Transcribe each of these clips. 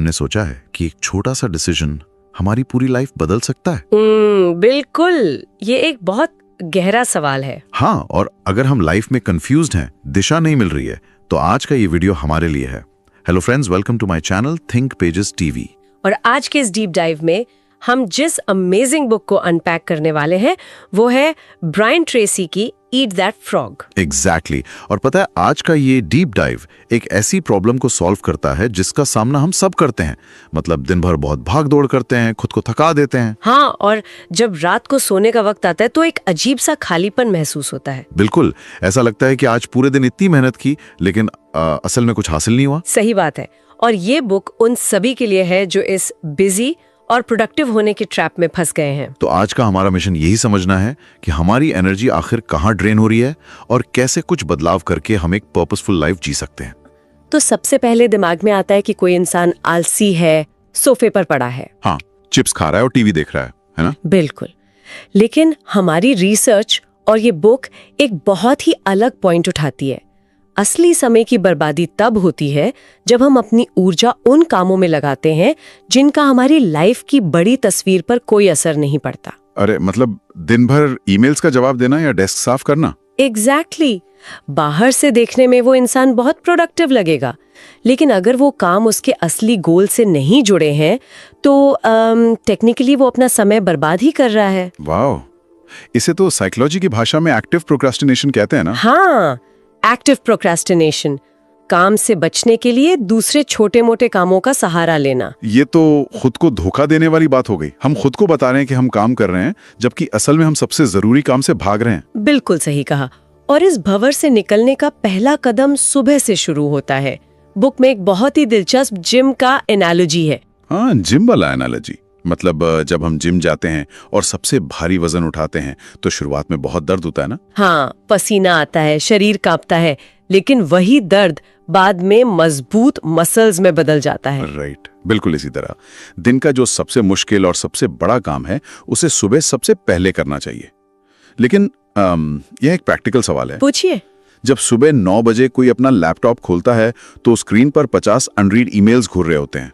हमने सोचा है कि एक छोटा सा डिसीजन हमारी पूरी लाइफ बदल सकता है। बिल्कुल, ये एक बहुत गहरा सवाल है। हाँ, और अगर हम लाइफ में कंफ्यूज्ड हैं, दिशा नहीं मिल रही है, तो आज का ये वीडियो हमारे लिए है। Hello friends, welcome to my channel think pages TV. और आज के इस डीप डाइव में हम जिस अमेजिंग बुक को अनपैक करने वाले हैं वो है ब्रायन ट्रेसी की ईट दैट फ्रॉग। एग्जैक्टली। और पता है, आज का ये डीप डाइव एक ऐसी प्रॉब्लम को सॉल्व करता है जिसका सामना हम सब करते हैं। मतलब दिन भर बहुत भाग दौड़ करते हैं, खुद को थका देते हैं। हाँ, और जब रात को सोने का वक्त आता है तो एक अजीब सा खालीपन महसूस होता है। बिल्कुल, ऐसा लगता है कि आज पूरे दिन इतनी मेहनत की लेकिन असल में कुछ हासिल नहीं हुआ। सही बात है। और ये बुक उन सभी के लिए है जो इस बिजी और प्रोडक्टिव होने के ट्रैप में फंस गए हैं। तो आज का हमारा मिशन यही समझना है कि हमारी एनर्जी आखिर कहाँ ड्रेन हो रही है और कैसे कुछ बदलाव करके हम एक पर्पसफुल लाइफ जी सकते हैं। तो सबसे पहले दिमाग में आता है कि कोई इंसान आलसी है, सोफे पर पड़ा है। हाँ, चिप्स खा रहा है और टीवी देख रहा है ना? बिल्कुल। लेकिन हमारी रिसर्च और ये बुक एक बहुत ही अलग पॉइंट उठाती है। असली समय की बर्बादी तब होती है जब हम अपनी ऊर्जा उन कामों में लगाते हैं जिनका हमारी लाइफ की बड़ी तस्वीर पर कोई असर नहीं पड़ता। अरे मतलब दिन भर ईमेल्स का जवाब देना या डेस्क साफ करना? एग्जैक्टली। बाहर से देखने में वो इंसान बहुत प्रोडक्टिव लगेगा, लेकिन अगर वो काम उसके असली गोल से नहीं जुड़े हैं तो टेक्निकली वो अपना समय बर्बाद ही कर रहा है। वाह, इसे तो साइकोलॉजी की भाषा में एक्टिव प्रोक्रास्टिनेशन कहते हैं ना? हाँ, एक्टिव प्रोक्रास्टिनेशन, काम से बचने के लिए दूसरे छोटे मोटे कामों का सहारा लेना। ये तो खुद को धोखा देने वाली बात हो गई। हम खुद को बता रहे हैं कि हम काम कर रहे हैं, जबकि असल में हम सबसे जरूरी काम से भाग रहे हैं। बिल्कुल सही कहा। और इस भंवर से निकलने का पहला कदम सुबह से शुरू होता है। बुक में एक बहुत ही दिलचस्प जिम का एनालॉजी है। हाँ, जिम वाला एनालॉजी। मतलब जब हम जिम जाते हैं और सबसे भारी वजन उठाते हैं तो शुरुआत में बहुत दर्द होता है ना? हाँ, पसीना आता है, शरीर कांपता है, लेकिन वही दर्द बाद में मजबूत मसल्स में बदल जाता है। राइट, बिल्कुल इसी तरह दिन का जो सबसे मुश्किल और सबसे बड़ा काम है उसे सुबह सबसे पहले करना चाहिए। लेकिन यह एक प्रैक्टिकल सवाल है। पूछिए। जब सुबह 9 बजे कोई अपना लैपटॉप खोलता है तो स्क्रीन पर 50 अनरीड ईमेल्स घूर रहे होते हैं,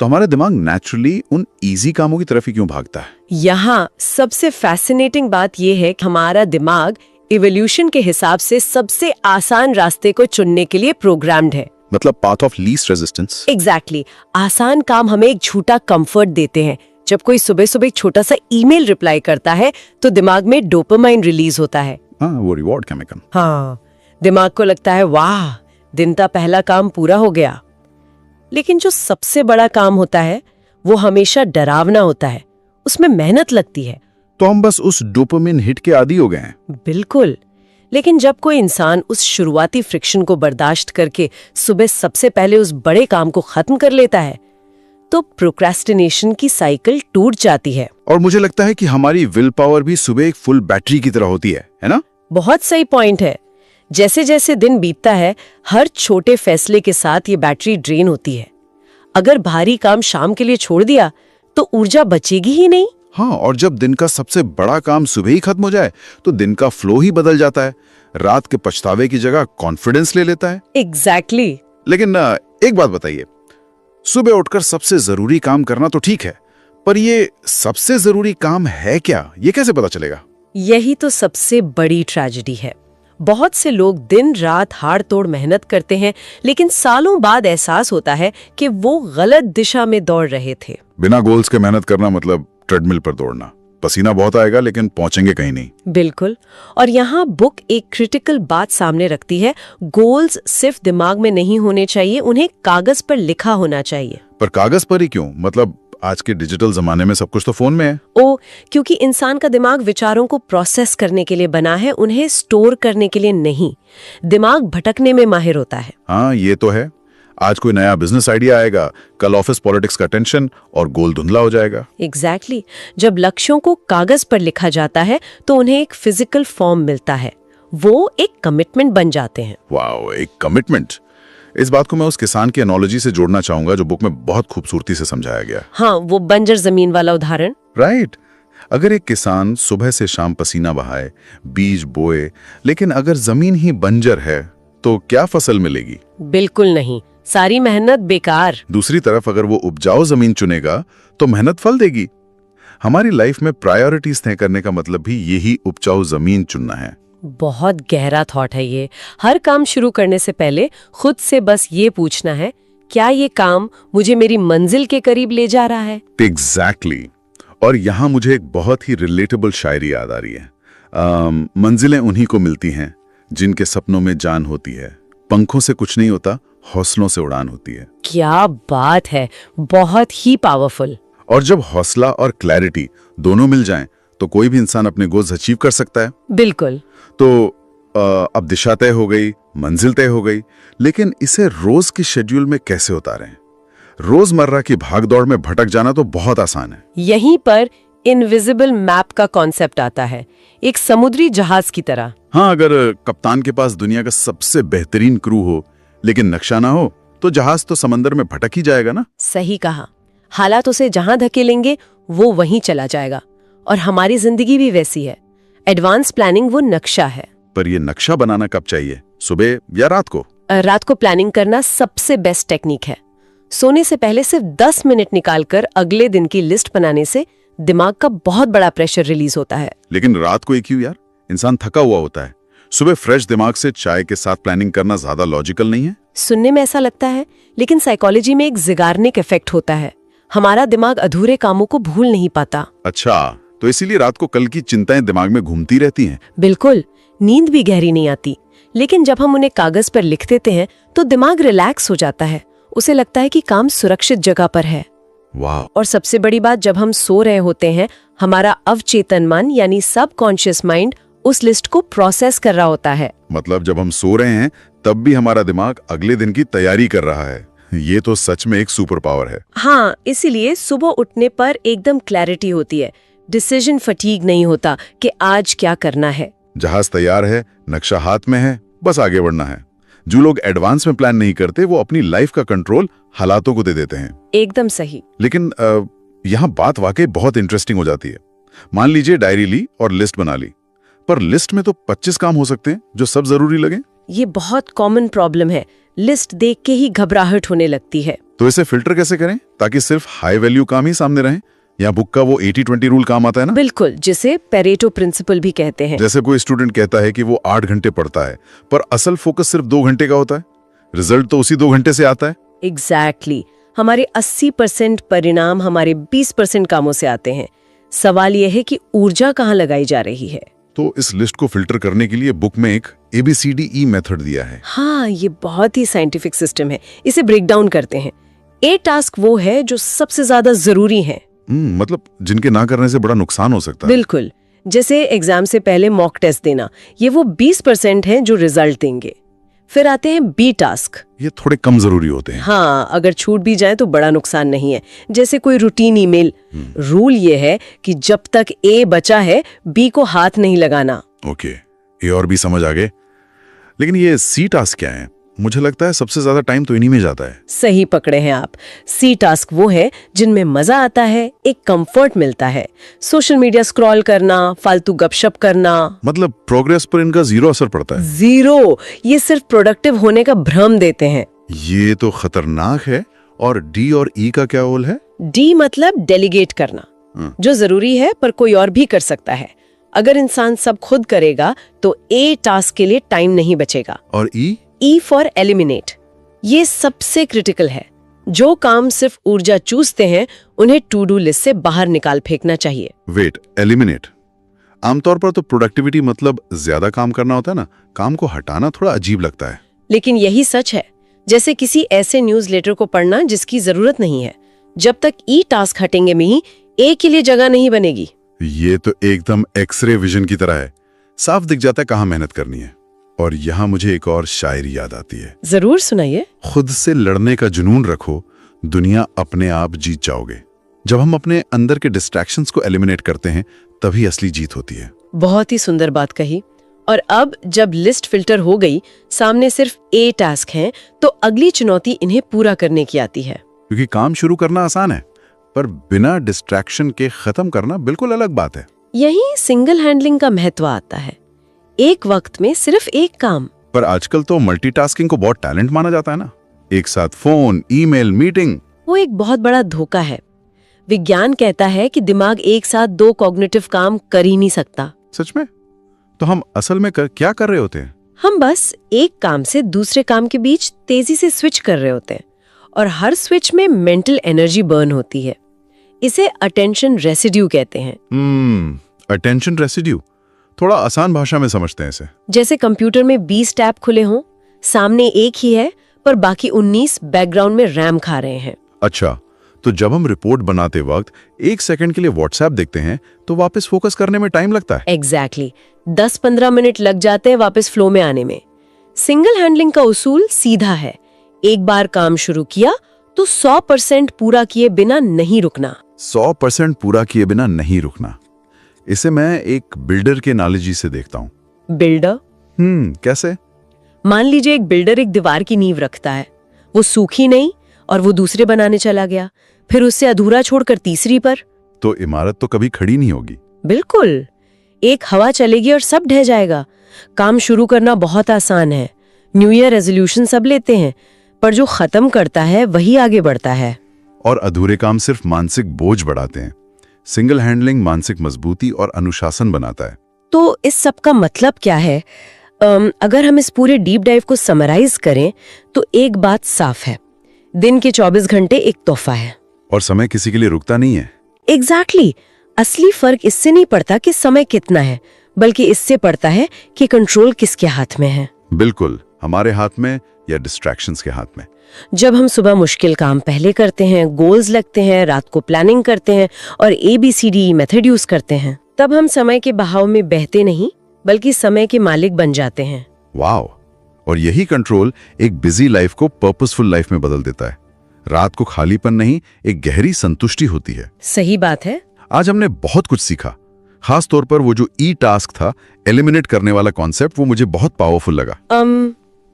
तो हमारा दिमाग नेचुरली उन इजी कामों की तरफ ही क्यों भागता है? यहाँ सबसे फैसिनेटिंग बात यह है कि हमारा दिमाग इवोल्यूशन के हिसाब से सबसे आसान रास्ते को चुनने के लिए प्रोग्राम्ड है। मतलब path of least resistance. Exactly. आसान काम हमें एक झूठा कंफर्ट देते हैं। जब कोई सुबह सुबह एक छोटा सा ईमेल रिप्लाई करता है तो दिमाग में डोपामाइन रिलीज होता है। हाँ, वो रिवॉर्ड केमिकल। हाँ, दिमाग को लगता है वाह, दिन का पहला काम पूरा हो गया। लेकिन जो सबसे बड़ा काम होता है वो हमेशा डरावना होता है, उसमें मेहनत लगती है। तो हम बस उस डोपामिन हिट के आदी हो गए हैं। बिल्कुल। लेकिन जब कोई इंसान उस शुरुआती फ्रिक्शन को बर्दाश्त करके सुबह सबसे पहले उस बड़े काम को खत्म कर लेता है तो प्रोक्रेस्टिनेशन की साइकिल टूट जाती है। और मुझे लगता है कि हमारी विल पावर भी सुबह एक फुल बैटरी की तरह होती है ना? बहुत सही पॉइंट है। जैसे जैसे दिन बीतता है, हर छोटे फैसले के साथ ये बैटरी ड्रेन होती है। अगर भारी काम शाम के लिए छोड़ दिया तो ऊर्जा बचेगी ही नहीं। हाँ, और जब दिन का सबसे बड़ा काम सुबह ही खत्म हो जाए तो दिन का फ्लो ही बदल जाता है। रात के पछतावे की जगह कॉन्फिडेंस ले लेता है। एग्जैक्टली। लेकिन एक बात बताइए, सुबह उठकर सबसे जरूरी काम करना तो ठीक है, पर ये सबसे जरूरी काम है क्या, ये कैसे पता चलेगा? यही तो सबसे बड़ी ट्रेजेडी है। बहुत से लोग दिन रात हाड़ तोड़ मेहनत करते हैं, लेकिन सालों बाद एहसास होता है कि वो गलत दिशा में दौड़ रहे थे। बिना गोल्स के मेहनत करना मतलब ट्रेडमिल पर दौड़ना। पसीना बहुत आएगा लेकिन पहुंचेंगे कहीं नहीं। बिल्कुल। और यहाँ बुक एक क्रिटिकल बात सामने रखती है। गोल्स सिर्फ दिमाग में नहीं होने चाहिए, उन्हें कागज पर लिखा होना चाहिए। पर कागज पर ही क्यों? मतलब आज के डिजिटल जमाने में सब कुछ तो फोन में है। क्योंकि इंसान का दिमाग विचारों को प्रोसेस करने के लिए बना है, उन्हें स्टोर करने के लिए नहीं। दिमाग भटकने में माहिर होता है। हाँ, ये तो है। आज कोई नया बिजनेस आइडिया आएगा, कल ऑफिस पॉलिटिक्स का टेंशन और गोल धुंधला हो जाएगा। एग्जैक्टली। जब लक्ष्यों को कागज पर लिखा जाता है तो उन्हें एक फिजिकल फॉर्म मिलता है, वो एक कमिटमेंट बन जाते हैं। वाओ, एक कमिटमेंट। इस बात को मैं उस किसान की एनालॉजी से जोड़ना चाहूंगा जो बुक में बहुत खूबसूरती से समझाया गया। हाँ, वो बंजर जमीन वाला उदाहरण। राइट। अगर एक किसान सुबह से शाम पसीना बहाए, बीज बोए, लेकिन अगर जमीन ही बंजर है तो क्या फसल मिलेगी? बिल्कुल नहीं। सारी मेहनत बेकार। दूसरी तरफ अगर वो उपजाऊ जमीन चुनेगा तो मेहनत फल देगी। हमारी लाइफ में प्रायोरिटीज तय करने का मतलब भी यही उपजाऊ जमीन चुनना है। बहुत गहरा थॉट है ये। हर काम शुरू करने से पहले खुद से बस ये पूछना है, क्या ये काम मुझे मेरी मंजिल के करीब ले जा रहा है? एग्जैक्टली। और यहाँ मुझे एक बहुत ही रिलेटेबल शायरी याद आ रही है। मंजिलें उन्हीं को मिलती हैं जिनके सपनों में जान होती है, पंखों से कुछ नहीं होता, हौसलों से उड़ान होती है। क्या बात है, बहुत ही पावरफुल। और जब हौसला और क्लैरिटी दोनों मिल जाएं, तो कोई भी इंसान अपने गोल्स अचीव कर सकता है। बिल्कुल। तो अब दिशा तय हो गई, मंजिल तय हो गई, लेकिन इसे रोज की शेड्यूल में कैसे उतारें? रोजमर्रा की भागदौड़ में भटक जाना तो बहुत आसान है। यहीं पर इनविजिबल मैप का कॉन्सेप्ट आता है, एक समुद्री जहाज की तरह। हाँ, अगर कप्तान के पास दुनिया का सबसे बेहतरीन क्रू हो लेकिन नक्शा ना हो, तो जहाज तो समंदर में भटक ही जाएगा ना। सही कहा। हालात उसे जहां धकेलेंगे वो वहीं चला जाएगा। और हमारी जिंदगी भी वैसी है। एडवांस प्लानिंग वो नक्शा है। पर ये नक्शा बनाना कब चाहिए, सुबह या रात को? रात को प्लानिंग करना सबसे बेस्ट टेक्निक है। सोने से पहले सिर्फ 10 मिनट निकालकर अगले दिन की लिस्ट बनाने से दिमाग का बहुत बड़ा प्रेशर रिलीज होता है। लेकिन रात को एक क्यों यार? इंसान थका हुआ होता है। सुबह फ्रेश दिमाग से चाय के साथ प्लानिंग करना ज्यादा लॉजिकल नहीं है? सुनने में ऐसा लगता है, लेकिन साइकोलॉजी में एक ज़िगार्निक इफेक्ट होता है। हमारा दिमाग अधूरे कामों को भूल नहीं पाता। अच्छा, तो इसीलिए रात को कल की चिंताएं दिमाग में घूमती रहती हैं। बिल्कुल। नींद भी गहरी नहीं आती, लेकिन जब हम उन्हें कागज पर लिख देते हैं तो दिमाग रिलैक्स हो जाता है। उसे लगता है कि काम सुरक्षित जगह पर है। वाह। और सबसे बड़ी बात, जब हम सो रहे होते हैं, हमारा अवचेतन मन यानी सबकॉन्शियस माइंड उस लिस्ट को प्रोसेस कर रहा होता है। मतलब जब हम सो रहे हैं तब भी हमारा दिमाग अगले दिन की तैयारी कर रहा है। ये तो सच में एक सुपर पावर है। हाँ, इसीलिए सुबह उठने पर एकदम क्लैरिटी होती है। डिसीजन फटीग नहीं होता कि आज क्या करना है। जहाज तैयार है, नक्शा हाथ में है, बस आगे बढ़ना है। जो लोग एडवांस में प्लान नहीं करते वो अपनी लाइफ का कंट्रोल हालातों को दे देते हैं। एकदम सही। लेकिन यहाँ बात वाकई बहुत इंटरेस्टिंग हो जाती है। मान लीजिए डायरी ली और लिस्ट बना ली, पर लिस्ट में तो 25 काम हो सकते हैं जो सब जरूरी लगे। ये बहुत कॉमन प्रॉब्लम है। लिस्ट देख के ही घबराहट होने लगती है। तो इसे फिल्टर कैसे करें ताकि सिर्फ हाई वैल्यू काम ही सामने रहें? या बुक का वो 80-20 रूल काम आता है ना? बिल्कुल, जिसे पेरेटो प्रिंसिपल भी कहते हैं। जैसे कोई स्टूडेंट कहता है कि वो 8 घंटे पढ़ता है, पर असल फोकस सिर्फ 2 घंटे का होता है। रिजल्ट तो उसी 2 घंटे से आता है। एग्जैक्टली। हमारे 80% परिणाम हमारे 20% कामों से आते हैं। सवाल यह है कि ऊर्जा कहाँ लगाई जा रही है। तो इस लिस्ट को फिल्टर करने के लिए बुक में एक ABCDE मेथड दिया है। हाँ, ये बहुत ही साइंटिफिक सिस्टम है। इसे ब्रेक डाउन करते हैं। ए टास्क वो है जो सबसे ज्यादा जरूरी है। मतलब जिनके ना करने से बड़ा नुकसान हो सकता है। बिल्कुल। जैसे एग्जाम से पहले मॉक टेस्ट देना, ये वो 20% हैं जो रिजल्ट देंगे। फिर आते हैं बी टास्क। ये थोड़े कम जरूरी होते हैं। हाँ, अगर छूट भी जाए तो बड़ा नुकसान नहीं है। जैसे कोई रूटीन ईमेल। रूल ये है कि जब तक ए बचा है, बी को हाथ नहीं लगाना। ओके, ये और भी समझ आ गए। लेकिन ये सी टास्क क्या है? मुझे लगता है सबसे ज्यादा टाइम तो इन्हीं में जाता है। सही पकड़े हैं आप। सी टास्क वो है जिनमें मजा आता है, एक कंफर्ट मिलता है। सोशल मीडिया स्क्रॉल करना, फालतू गपशप करना। मतलब प्रोग्रेस पर इनका जीरो असर पड़ता है। जीरो। ये सिर्फ प्रोडक्टिव होने का भ्रम देते हैं। ये तो खतरनाक है। और डी और ई का क्या रोल है? डी मतलब डेलीगेट करना, जो जरूरी है पर कोई और भी कर सकता है। अगर इंसान सब खुद करेगा तो ए टास्क के लिए टाइम नहीं बचेगा। और ई? E for eliminate. ये सबसे क्रिटिकल है। जो काम सिर्फ ऊर्जा चूसते हैं उन्हें टू डू लिस्ट से बाहर निकाल फेंकना चाहिए। Wait, eliminate? आमतौर पर तो प्रोडक्टिविटी मतलब ज्यादा काम करना होता है ना। काम को हटाना थोड़ा अजीब लगता है। लेकिन यही सच है। जैसे किसी ऐसे न्यूज़लेटर को पढ़ना जिसकी जरूरत नहीं है। जब तक ई टास्क हटेंगे में ही ए के लिए जगह नहीं बनेगी। ये तो एकदम एक्सरे विजन की तरह है। साफ दिख जाता है कहाँ मेहनत करनी है। और यहाँ मुझे एक और शायरी याद आती है। जरूर सुनाइए। खुद से लड़ने का जुनून रखो, दुनिया अपने आप जीत जाओगे। जब हम अपने अंदर के डिस्ट्रैक्शंस को एलिमिनेट करते हैं तभी असली जीत होती है। बहुत ही सुंदर बात कही। और अब जब लिस्ट फिल्टर हो गई, सामने सिर्फ ए टास्क हैं, तो अगली चुनौती इन्हें पूरा करने की आती है। क्योंकि काम शुरू करना आसान है, पर बिना डिस्ट्रैक्शन के खत्म करना बिल्कुल अलग बात है। यही सिंगल हैंडलिंग का महत्व आता है। एक वक्त में सिर्फ एक काम। पर आजकल तो मल्टीटास्किंग को बहुत टैलेंट माना जाता है ना। एक साथ फोन, ईमेल, मीटिंग। वो एक बहुत बड़ा धोखा है। विज्ञान कहता है कि दिमाग एक साथ 2 कॉग्निटिव काम कर ही नहीं सकता। सच में? तो हम असल में क्या कर रहे होते हैं? हम बस एक काम से दूसरे काम के बीच तेजी से स्विच कर रहे होते हैं और हर स्विच में मेंटल एनर्जी बर्न होती है। इसे अटेंशन रेसिड्यू कहते हैं। अटेंशन रेसिड्यू, थोड़ा आसान भाषा में समझते हैं इसे। जैसे कंप्यूटर में 20 टैब खुले हों, सामने एक ही है पर बाकी 19 बैकग्राउंड में रैम खा रहे हैं। अच्छा, तो जब हम रिपोर्ट बनाते वक्त 1 सेकंड के लिए व्हाट्सएप देखते हैं तो वापस फोकस करने में टाइम लगता है। एग्जैक्टली 10-15 मिनट लग जाते हैं वापस फ्लो में आने में। सिंगल हैंडलिंग का उसूल सीधा है, एक बार काम शुरू किया तो 100% पूरा किए बिना नहीं रुकना। 100% पूरा किए बिना नहीं रुकना। इसे मैं एक बिल्डर के एनालॉजी से देखता हूँ। बिल्डर? कैसे? मान लीजिए एक बिल्डर एक दीवार की नींव रखता है, वो सूखी नहीं और वो दूसरे बनाने चला गया, फिर उससे अधूरा छोड़कर तीसरी पर। तो इमारत तो कभी खड़ी नहीं होगी। बिल्कुल, एक हवा चलेगी और सब ढह जाएगा। काम शुरू करना बहुत आसान है, न्यू ईयर रेजोल्यूशन सब लेते हैं, पर जो खत्म करता है वही आगे बढ़ता है। और अधूरे काम सिर्फ मानसिक बोझ बढ़ाते हैं। सिंगल हैंडलिंग मानसिक मजबूती और अनुशासन बनाता है। तो इस सब का मतलब क्या है? अगर हम इस पूरे डीप डाइव को समराइज करें तो एक बात साफ है, दिन के 24 घंटे एक तोहफा है और समय किसी के लिए रुकता नहीं है। एग्जैक्टली। असली फर्क इससे नहीं पड़ता कि समय कितना है, बल्कि इससे पड़ता है कि कंट्रोल किसके हाथ में है। बिल्कुल, हमारे हाथ में या डिस्ट्रैक्शंस के हाथ में। जब हम सुबह मुश्किल काम पहले करते हैं, गोल्स लगते हैं, रात को प्लानिंग करते हैं और ABCD मेथड यूज करते हैं, तब हम समय के बहाव में बहते नहीं बल्कि समय के मालिक बन जाते हैं। वाओ! और यही कंट्रोल एक बिजी लाइफ को पर्पसफुल लाइफ में बदल देता है। रात को खालीपन नहीं, एक गहरी संतुष्टि होती है। सही बात है। आज हमने बहुत कुछ सीखा, खास तौर पर वो जो टास्क था, एलिमिनेट करने वाला कॉन्सेप्ट, वो मुझे बहुत पावरफुल लगा।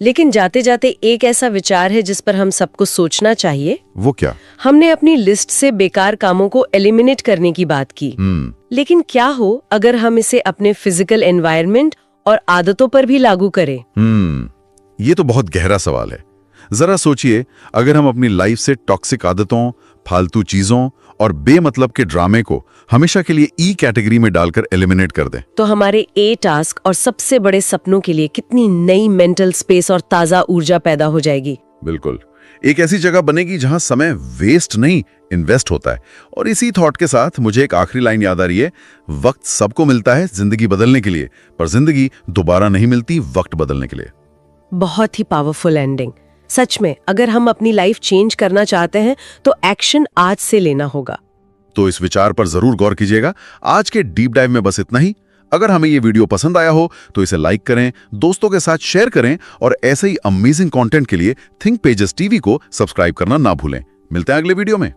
लेकिन जाते जाते एक ऐसा विचार है जिस पर हम सबको सोचना चाहिए। वो क्या? हमने अपनी लिस्ट से बेकार कामों को एलिमिनेट करने की बात की, लेकिन क्या हो अगर हम इसे अपने फिजिकल एनवायरनमेंट और आदतों पर भी लागू करें? ये तो बहुत गहरा सवाल है। जरा सोचिए, अगर हम अपनी लाइफ से टॉक्सिक आदतों, फालतू चीजों और बेमतलब के ड्रामे को हमेशा के लिए कैटेगरी में डालकर एलिमिनेट कर दें, तो हमारे टास्क और सबसे बड़े सपनों के लिए कितनी नई मेंटल स्पेस और ताजा ऊर्जा पैदा हो जाएगी। बिल्कुल, एक ऐसी जगह बनेगी जहां समय वेस्ट नहीं, इन्वेस्ट होता है। और इसी थॉट के साथ मुझे एक आखिरी लाइन याद आ रही है, वक्त सबको मिलता है जिंदगी बदलने के लिए, पर जिंदगी दोबारा नहीं मिलती वक्त बदलने के लिए। बहुत ही पावरफुल एंडिंग। सच में, अगर हम अपनी लाइफ चेंज करना चाहते हैं तो एक्शन आज से लेना होगा। तो इस विचार पर जरूर गौर कीजिएगा। आज के डीप डाइव में बस इतना ही। अगर हमें ये वीडियो पसंद आया हो तो इसे लाइक करें, दोस्तों के साथ शेयर करें और ऐसे ही अमेजिंग कंटेंट के लिए थिंक पेजेस टीवी को सब्सक्राइब करना ना भूलें। मिलते हैं अगले वीडियो में।